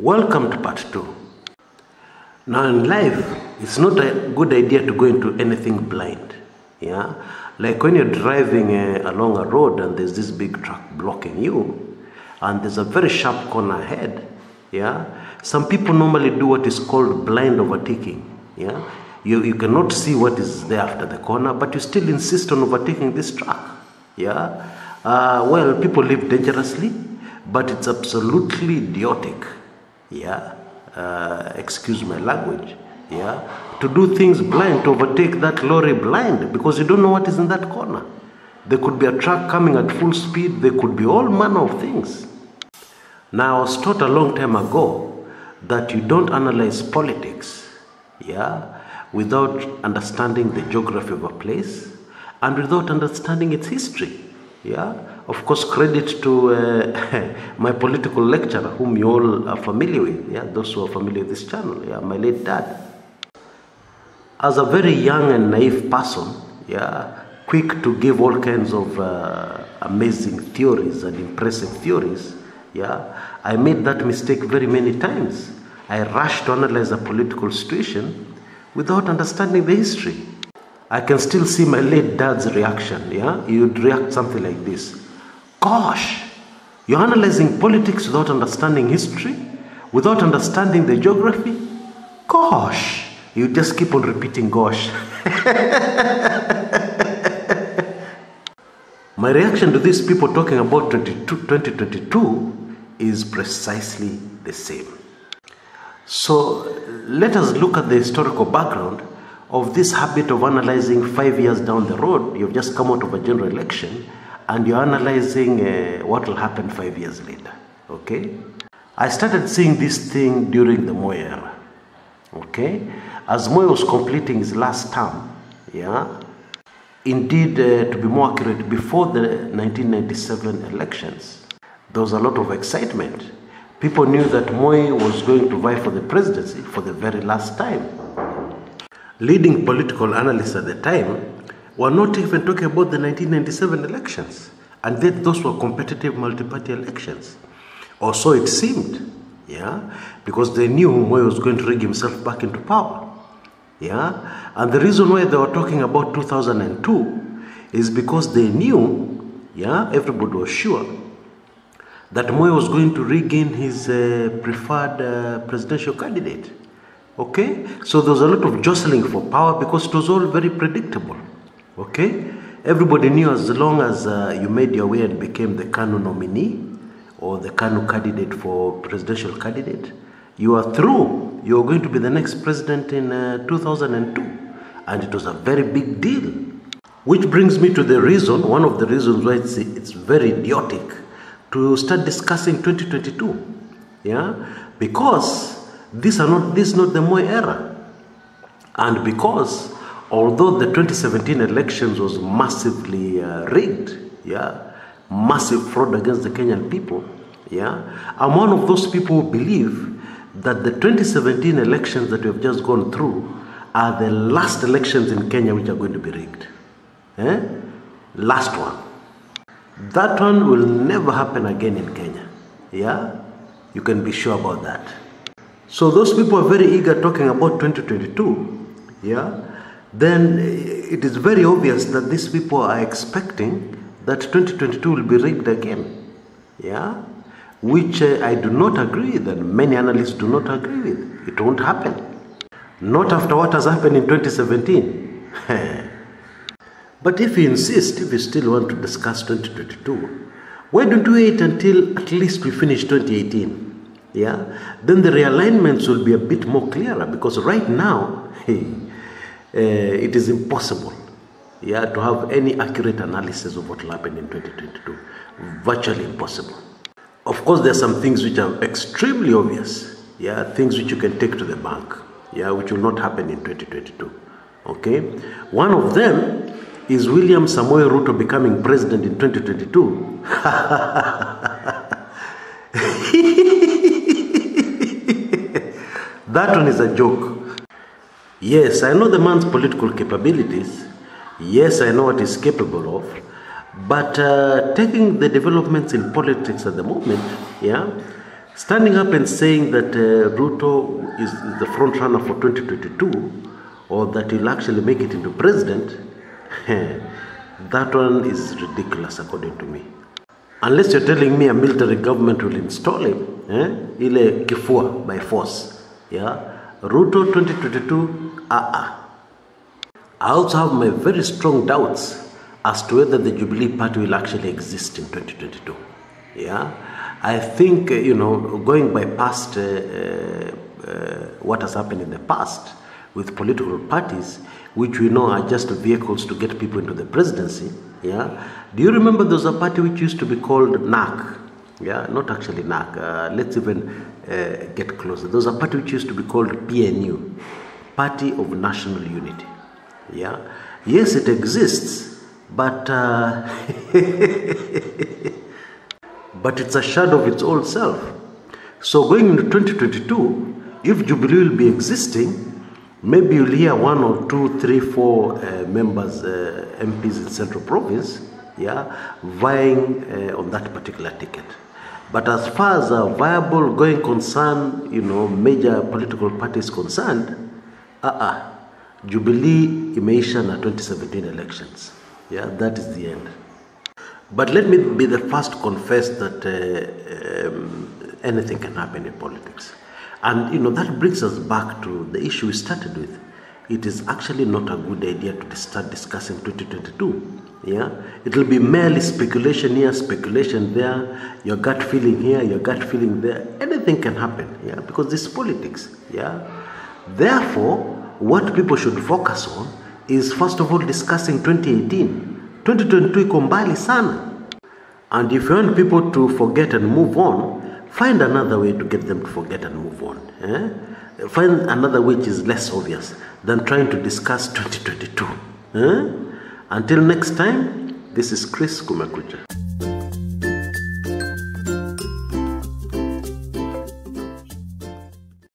Welcome to part 2. Now in life, it's not a good idea to go into anything blind. Yeah, like when you're driving along a road and there's this big truck blocking you, and there's a very sharp corner ahead. Yeah, some people normally do what is called blind overtaking. Yeah, you cannot see what is there after the corner, but you still insist on overtaking this truck. Yeah, well, people live dangerously, but it's absolutely idiotic. Yeah, excuse my language. Yeah, to do things blind, to overtake that lorry blind, because you don't know what is in that corner. There could be a truck coming at full speed. There could be all manner of things. Now, I was taught a long time ago that you don't analyze politics, yeah, without understanding the geography of a place and without understanding its history. Yeah, of course, credit to my political lecturer, whom you all are familiar with. Yeah, those who are familiar with this channel. Yeah, my late dad. As a very young and naive person, yeah, quick to give all kinds of amazing theories and impressive theories, yeah, I made that mistake very many times. I rushed to analyze a political situation without understanding the history. I can still see my late dad's reaction. Yeah, he would react something like this: "Gosh, you're analyzing politics without understanding history, without understanding the geography? Gosh!" You just keep on repeating "gosh." My reaction to these people talking about 2022 is precisely the same. So let us look at the historical background of this habit of analyzing 5 years down the road. You've just come out of a general election and you're analyzing what will happen 5 years later. Okay? I started seeing this thing during the Moi era. Okay? As Moi was completing his last term, yeah, indeed, to be more accurate, before the 1997 elections, there was a lot of excitement. People knew that Moi was going to vie for the presidency for the very last time. Leading political analysts at the time were not even talking about the 1997 elections, and yet those were competitive multi-party elections, or so it seemed. Yeah, because they knew Moi was going to rig himself back into power. Yeah, and the reason why they were talking about 2002 is because they knew, yeah, everybody was sure that Moi was going to regain his preferred presidential candidate. Okay, so there was a lot of jostling for power because it was all very predictable. Okay, everybody knew as long as you made your way and became the KANU nominee or the KANU candidate for presidential candidate, you are through. You are going to be the next president in 2002. And it was a very big deal. Which brings me to the reason, one of the reasons why it's very idiotic to start discussing 2022. Yeah, because this is not the Moi era. And because although the 2017 elections was massively rigged, yeah, massive fraud against the Kenyan people, yeah, I'm one of those people who believe that the 2017 elections that we have just gone through are the last elections in Kenya which are going to be rigged. Last one. That one will never happen again in Kenya. Yeah, you can be sure about that. So those people are very eager talking about 2022. Yeah, then it is very obvious that these people are expecting that 2022 will be rigged again. Yeah, which I do not agree with, and many analysts do not agree with. It won't happen. Not after what has happened in 2017. But if you insist, if you still want to discuss 2022, why don't we wait until at least we finish 2018? Yeah, then the realignments will be a bit more clearer, because right now, it is impossible, yeah, to have any accurate analysis of what will happen in 2022. Virtually impossible. Of course, there are some things which are extremely obvious, yeah, things which you can take to the bank, yeah, which will not happen in 2022. Okay, one of them is William Samoei Ruto becoming president in 2022. That one is a joke. Yes, I know the man's political capabilities. Yes, I know what he's capable of. But taking the developments in politics at the moment, yeah, Standing up and saying that Ruto is the front runner for 2022, or that he'll actually make it into president, that one is ridiculous according to me. Unless you're telling me a military government will install him, ile kifua by force. Yeah, Ruto 2022, I also have my very strong doubts as to whether the Jubilee Party will actually exist in 2022. Yeah, I think, going by past what has happened in the past with political parties, which we know are just vehicles to get people into the presidency. Yeah, do you remember there was a party which used to be called NAC? Yeah, not actually NAC. Let's even get closer. There was a party which used to be called PNU, Party of National Unity. Yeah, yes, it exists, but but it's a shadow of its old self. So going into 2022, if Jubilee will be existing, maybe you'll hear 1 or 2, 3, 4 members, MPs in Central Province, yeah, vying on that particular ticket. But as far as a viable going concern, major political party is concerned, Jubilee imeisha na 2017 elections. Yeah, that is the end. But let me be the first to confess that anything can happen in politics. And that brings us back to the issue we started with. It is actually not a good idea to start discussing 2022. Yeah, it will be merely speculation here, speculation there, your gut feeling here, your gut feeling there. Anything can happen, yeah, because this is politics. Yeah, therefore, what people should focus on is first of all discussing 2018. 2022 iko mbali sana. And if you want people to forget and move on, find another way to get them to forget and move on. Find another which is less obvious than trying to discuss 2022. Until next time, this is Kshs Kumekucha.